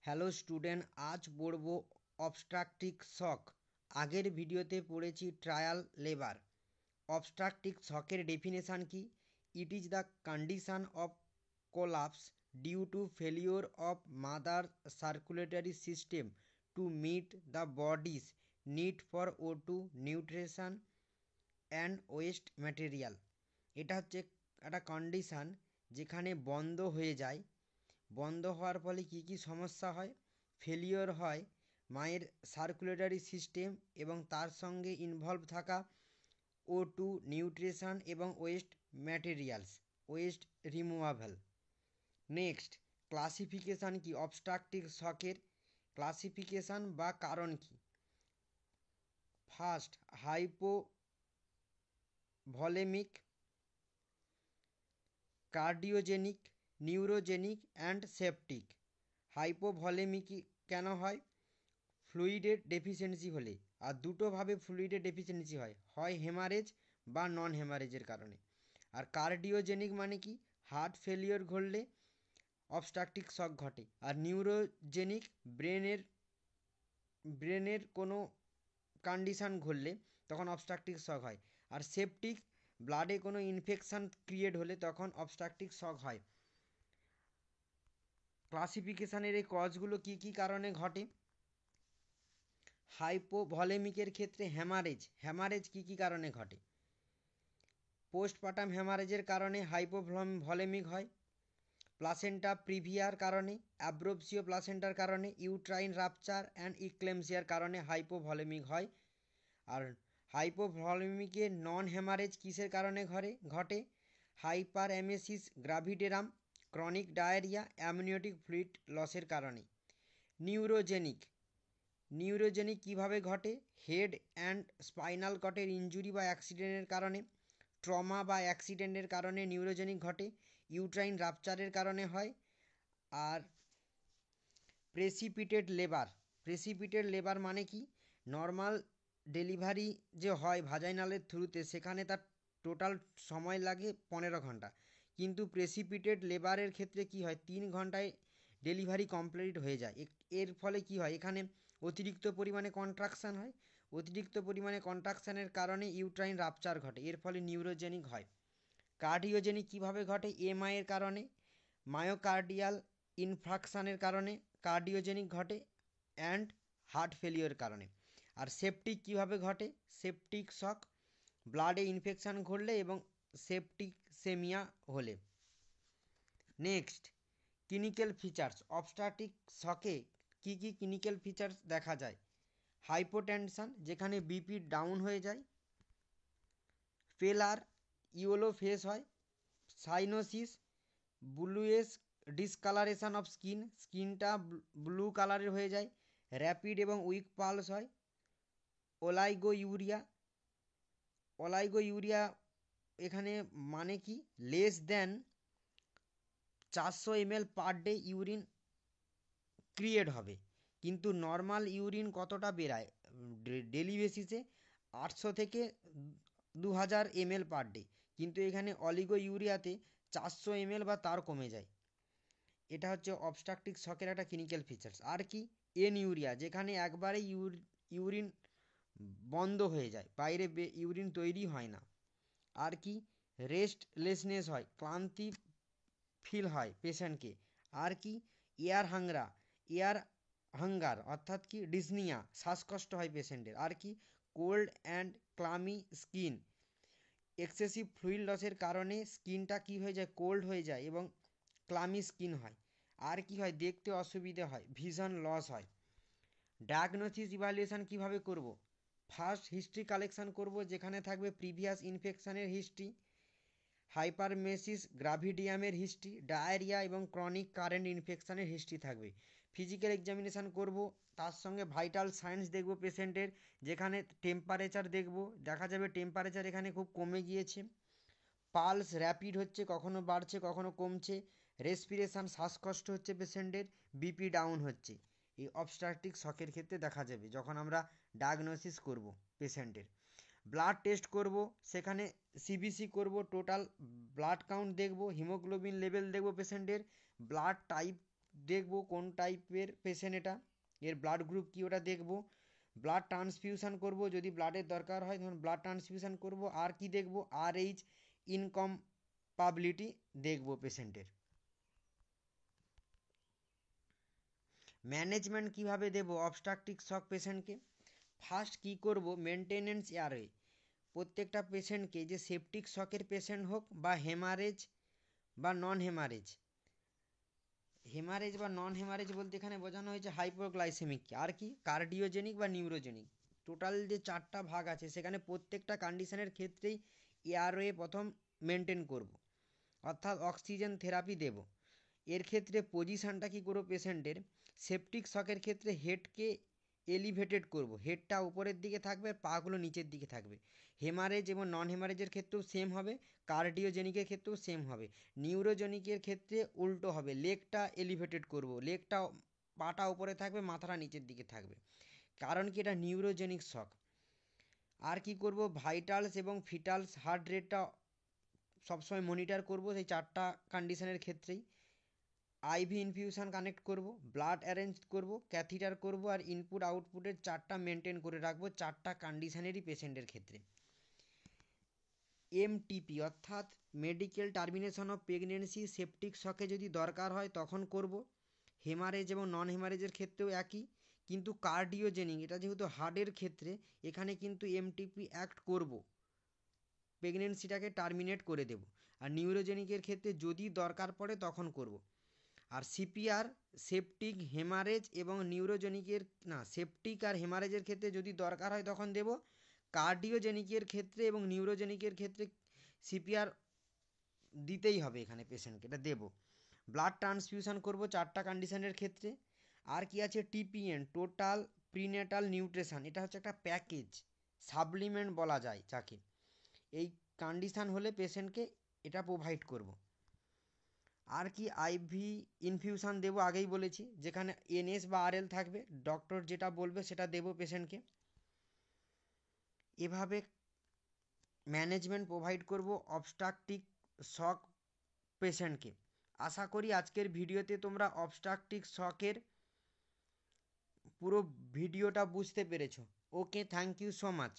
Hello student, আজ পড়ব obstructive শক। আগের ভিডিওতে পড়েছি ট্রায়াল লেবার। অবস্ট্রাকটিভ শকের ডেফিনেশান কি? It is the condition of collapse due to failure of mother circulatory system to meet the body's need for O2 nutrition and waste material. এটা হচ্ছে একটা কন্ডিশান যেখানে বন্ধ হয়ে যায়। বন্ধ হওয়ার ফলে কি কি সমস্যা হয়? ফেলিওর হয় মায়ের সার্কুলেটরি সিস্টেম এবং তার সঙ্গে ইনভলভ থাকা O2 নিউট্রিশন এবং waste materials, waste removable. Next, classification কি অবস্ট্রাকটিভ শকের? ক্লাসিফিকেশান বা কারণ কি? First, hypovolemic, cardiogenic, neurogenic and septic. Hypovolemic কেন হয়? ফ্লুইডের ডেফিসিয়েন্সি হলে। আর দুটোভাবে ফ্লুইডের ডেফিসিয়েন্সি হয়, হয় হেমারেজ বা নন হেমারেজের কারণে। আর কার্ডিওজেনিক মানে কি? হার্ট ফেলিওর ঘটলে অবস্ট্রাকটিভ শক ঘটে। আর নিউরোজেনিক ব্রেনের কোনো কন্ডিশান ঘটলে তখন অবস্ট্রাকটিভ শক হয়। আর সেপটিক, ব্লাডে কোনো ইনফেকশান ক্রিয়েট হলে তখন অবস্ট্রাকটিভ শক হয়। ক্লাসিফিকেশানের এই কজগুলো কি কি কারণে ঘটে? হাইপোভলেমিকের ক্ষেত্রে হ্যামারেজ কি কি কারণে ঘটে? পোস্টপার্টাম হ্যামারেজের কারণে হাইপোভলেমিক হয়। প্লাসেন্টা প্রিভিয়ার কারণে, অ্যাব্রোপসিও প্লাসেন্টার কারণে, ইউট্রাইন রাপচার অ্যান্ড ইক্লেমসিয়ার কারণে হাইপোভলেমিক হয়। আর হাইপোভলেমিকে নন হ্যামারেজ কিসের কারণে ঘটে? Hyperemesis gravidarum, chronic diarrhea, amniotic fluid লসের কারণে। নিউরোজেনিক কিভাবে ঘটে? হেড অ্যান্ড স্পাইনাল কর্ডের ইনজুরি বা অ্যাক্সিডেন্টের কারণে, ট্রমা বা অ্যাক্সিডেন্টের কারণে নিউরোজেনিক ঘটে। ইউট্রাইন রাপচারের কারণে হয়। আর প্রেসিপিটেড লেবার মানে কি? নর্মাল ডেলিভারি যে হয় ভাজাইনালের থ্রুতে, সেখানে তার টোটাল সময় লাগে 15 ঘন্টা, কিন্তু প্রেসিপিটেড লেবারের ক্ষেত্রে কি হয়, 3 ঘন্টায় ডেলিভারি কমপ্লিট হয়ে যায়। এর ফলে কি হয়, এখানে অতিরিক্ত পরিমাণে কন্ট্রাকশান হয়। অতিরিক্ত পরিমাণে কন্ট্রাকশানের কারণে ইউট্রাইন রাপচার ঘটে, এর ফলে নিউরোজেনিক হয়। কার্ডিওজেনিক কিভাবে ঘটে? এমআই এর কারণে, মায়োকার্ডিয়াল ইনফ্রাকশানের কারণে কার্ডিওজেনিক ঘটে অ্যান্ড হার্ট ফেলিওর কারণে। আর সেপটিক কিভাবে ঘটে? সেপটিক শক ব্লাডে ইনফেকশান ঘটলে এবং সেপটিকসেমিয়া হলে। Next, clinical features. অবস্ট্রাকটিভ শকে কী কী ক্লিনিক্যাল ফিচার্স দেখা যায়? হাইপোটেনশন, যেখানে বিপি ডাউন হয়ে যায়। পেলার, ইয়েলো ফেস হয়। সাইনোসিস, ব্লুয়েস ডিসকালারেশন অফ স্কিনটা ব্লু কালারের হয়ে যায়। র্যাপিড এবং উইক পালস হয়। ওলাইগোইউরিয়া এখানে মানে কি? Less than 400 ml per day urine create হবে, কিন্তু নর্মাল ইউরিন কতটা বেরায় ডেলি বেসিসে? 800 থেকে 2000 ml পার ডে, কিন্তু এখানে অলিগোইউরিয়াতে 400 ml বা তার কমে যায়। এটা হচ্ছে অবস্ট্রাকটিভ শকের একটা ক্লিনিক্যাল ফিচার্স। আর কি? এনইউরিয়া, যেখানে একবারে ইউরিন বন্ধ হয়ে যায়, বাইরে ইউরিন তৈরি হয় না। আর কি? রেস্টলেসনেস হয়, ক্লান্তি ফিল হয় পেশেন্টকে। আর কি? এয়ার হাঙ্গার অর্থাৎ কি ডিসনিয়া, শ্বাসকষ্ট হয় পেশেন্টের। আর কি? Cold and clammy skin, excessive fluid লসের কারণে স্কিনটা কি হয়ে যায়? কোল্ড হয়ে যায় এবং ক্লামি স্কিন হয়। আর কি হয়? দেখতে অসুবিধে হয়, ভিশন লস হয়। ডায়াগনোসিস ইভ্যালুয়েশন কিভাবে করব? ফার্স্ট, হিস্ট্রি কালেকশন করব, যেখানে থাকবে প্রিভিয়াস ইনফেকশনের হিস্ট্রি, হাইপারমেসিস গ্রাভিডিয়ামের হিস্ট্রি, ডায়রিয়া এবং ক্রনিক কারেন্ট ইনফেকশনের হিস্ট্রি থাকবে। ফিজিক্যাল এক্সামিনেশান করব, তার সঙ্গে ভাইটাল সায়েন্স দেখব পেশেন্টের, যেখানে টেম্পারেচার দেখব, দেখা যাবে টেম্পারেচার এখানে খুব কমে গিয়েছে। পালস র্যাপিড হচ্ছে, কখনো বাড়ছে কখনো কমছে। রেসপিরেশন, শ্বাসকষ্ট হচ্ছে পেশেন্টের। বিপি ডাউন হচ্ছে। এই অবস্ট্রাকটিভ শকের ক্ষেত্রে দেখা যাবে যখন আমরা ডায়াগনোসিস করব পেশেন্টের। ব্লাড টেস্ট করব, সেখানে সিবিসি করব, টোটাল ব্লাড কাউন্ট দেখব, হিমোগ্লোবিন লেভেল দেখব পেশেন্টের, ব্লাড টাইপ দেখবো কোন টাইপের পেশেন্ট এটা, এর ব্লাড গ্রুপ কী ওটা দেখবো, ব্লাড ট্রান্সফিউশন করব, যদি ব্লাডের দরকার হয় তখন ব্লাড ট্রান্সফিউশন করব। আর কি দেখব, RH ইনকমপাবিলিটি দেখব পেশেন্টের। ম্যানেজমেন্ট কিভাবে দেব অবস্ট্রাকটিভ শক পেশেন্টকে, ফার্স্ট কি করব, মেনটেনেন্স এয়ারওয়ে, প্রত্যেকটা পেশেন্টকে, যে সেপটিক শকের পেশেন্ট হোক বা হেমারেজ বা নন হেমারেজ, হেমারেজ বা নন হেমারেজ বলতে এখানে বোঝানো হয়েছে হাইপোগ্লাইসেমিক, আর কি কার্ডিওজেনিক বা নিউরোজেনিক, টোটাল যে 4টা ভাগ আছে সেখানে প্রত্যেকটা কন্ডিশনের ক্ষেত্রেই এয়ারওয়ে প্রথম মেনটেন করব, অর্থাৎ অক্সিজেন থেরাপি দেব। এর ক্ষেত্রে পজিশানটা কী করবো পেশেন্টের, সেপটিক শকের ক্ষেত্রে হেডকে এলিভেটেড করব, হেডটা উপরের দিকে থাকবে, পাগুলো নিচের দিকে থাকবে। হেমারেজ এবং নন হেমারেজের ক্ষেত্রেও সেম হবে, কার্ডিওজেনিকের ক্ষেত্রেও সেম হবে। নিউরোজেনিকের ক্ষেত্রে উল্টো হবে, লেগটা এলিভেটেড করব, লেগটা, পাটা উপরে থাকবে, মাথাটা নিচের দিকে থাকবে, কারণ কি এটা নিউরোজেনিক শক। আর কি করব, ভাইটালস এবং ফিটালস হার্ট রেটটা সবসময় মনিটর করব সেই 4টা কন্ডিশনের ক্ষেত্রেই। আইভি ইনফিউশন কানেক্ট করব, ব্লাড অ্যারেঞ্জ করব, ক্যাথিটার করব, আর ইনপুট আউটপুটের 4টা মেনটেন করে রাখবো 4টা কন্ডিশনেরই পেশেন্টের ক্ষেত্রে। MTP অর্থাৎ medical termination of pregnancy septic শকে যদি দরকার হয় তখন করব। হেমারেজ এবং নন হেমারেজের ক্ষেত্রেও একই, কিন্তু কার্ডিওজেনিক এটা যেহেতু হার্টের ক্ষেত্রে এখানে কিন্তু MTP অ্যাক্ট করব, প্রেগনেন্সিটাকে টার্মিনেট করে দেব। আর নিউরোজেনিকের ক্ষেত্রে যদি দরকার পড়ে তখন করব। আর CPR সেপটিক হেমারেজ এবং নিউরোজেনিকের, না সেপটিক আর হেমারেজের ক্ষেত্রে যদি দরকার হয় তখন দেব, কার্ডিওজেনিকের ক্ষেত্রে এবং নিউরোজেনিকের ক্ষেত্রে CPR দিতেই হবে এখানে পেশেন্টকে, এটা দেব। ব্লাড ট্রান্সফিউশন করব 4টা কন্ডিশনের ক্ষেত্রে। আর কি আছে, TPN টোটাল প্রিনেটাল নিউট্রিশন, এটা হচ্ছে একটা প্যাকেজ, সাপ্লিমেন্ট বলা যায় যাকে, এই কন্ডিশান হলে পেশেন্টকে এটা প্রোভাইড করব। আর কি আইভি ইনফিউশন দেবো, আগেই বলেছি, যেখানে NS বা RL থাকবে, ডক্টর যেটা বলবে সেটা দেবো পেশেন্টকে। এভাবে ম্যানেজমেন্ট প্রোভাইড করব অবস্ট্রাকটিভ শক পেশেন্টকে। আশা করি আজকের ভিডিওতে তোমরা অবস্ট্রাকটিভ শকের পুরো ভিডিওটা বুঝতে পেরেছো। ওকে, থ্যাংক ইউ সো মাচ।